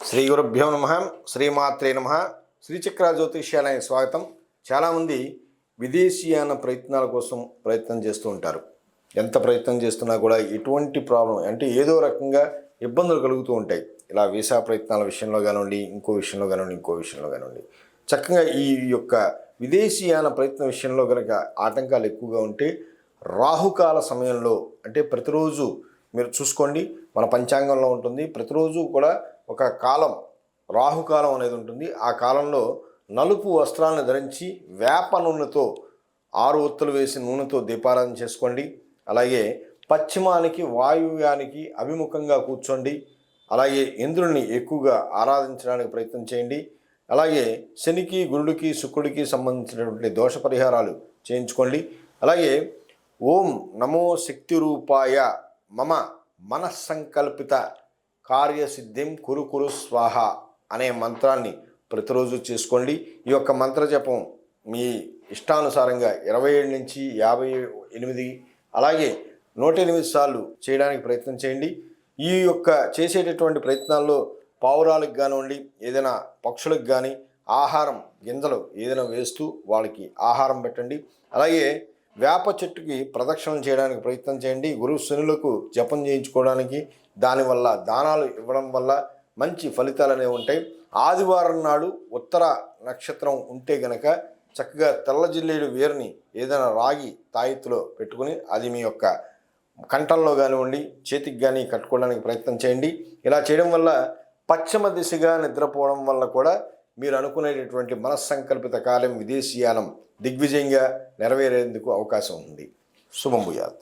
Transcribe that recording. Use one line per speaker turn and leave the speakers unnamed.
శ్రీ గురుభ్యో నమ. శ్రీమాత్రే నమ. శ్రీచక్ర జ్యోతిష్యాలయ స్వాగతం. చాలామంది విదేశీయాన ప్రయత్నాల కోసం ప్రయత్నం చేస్తూ ఉంటారు. ఎంత ప్రయత్నం చేస్తున్నా కూడా ఎటువంటి ప్రాబ్లం అంటే ఏదో రకంగా ఇబ్బందులు కలుగుతూ ఉంటాయి. ఇలా వీసా ప్రయత్నాల విషయంలో కానివ్వండి, ఇంకో విషయంలో కానివ్వండి. చక్కగా ఈ యొక్క విదేశీయాన ప్రయత్నం విషయంలో కనుక ఆటంకాలు ఎక్కువగా ఉంటే రాహుకాల సమయంలో అంటే ప్రతిరోజు మీరు చూసుకోండి, మన పంచాంగంలో ఉంటుంది. ప్రతిరోజు కూడా ఒక కాలం రాహుకాలం అనేది ఉంటుంది. ఆ కాలంలో నలుపు వస్త్రాలను ధరించి వేప నూనెతో 6 ఒత్తులు వేసి నూనెతో దీపారాధన చేసుకోండి. అలాగే పశ్చిమానికి వాయువ్యానికి అభిముఖంగా కూర్చోండి. అలాగే ఇంద్రుడిని ఎక్కువగా ఆరాధించడానికి ప్రయత్నం చేయండి. అలాగే శనికి, గురుడికి, శుక్రుడికి సంబంధించినటువంటి దోష పరిహారాలు చేయించుకోండి. అలాగే ఓం నమో శక్తి రూపాయ మమ మనస్సంకల్పిత కార్యసిద్ధిం కురు కురు స్వాహ అనే మంత్రాన్ని ప్రతిరోజు చేసుకోండి. ఈ యొక్క మంత్ర జపం మీ ఇష్టానుసారంగా 27 నుంచి 58 అలాగే 108 సార్లు చేయడానికి ప్రయత్నం చేయండి. ఈ యొక్క చేసేటటువంటి ప్రయత్నాల్లో పావురాలకు కానివ్వండి, ఏదైనా పక్షులకు కానీ ఆహారం గింజలు ఏదైనా వేస్తూ వాళ్ళకి ఆహారం పెట్టండి. అలాగే వేప చెట్టుకి ప్రదక్షిణం చేయడానికి ప్రయత్నం చేయండి. గురు శనులకు జపం చేయించుకోవడానికి, దానివల్ల దానాలు ఇవ్వడం వల్ల మంచి ఫలితాలు అనేవి ఉంటాయి. ఆదివారం నాడు ఉత్తర నక్షత్రం ఉంటే గనక చక్కగా తెల్ల జిల్లేడు వేరుని ఏదైనా రాగి తాయెత్తులో పెట్టుకుని అది మీ యొక్క కంఠంలో కానివ్వండి, చేతికి కానీ కట్టుకోవడానికి ప్రయత్నం చేయండి. ఇలా చేయడం వల్ల పశ్చిమ దిశగా నిద్రపోవడం వల్ల కూడా మీరు అనుకునేటటువంటి మనస్సంకల్పిత కార్యం విదేశీయానం దిగ్విజయంగా నెరవేరేందుకు అవకాశం ఉంది. శుభం భూయాత్.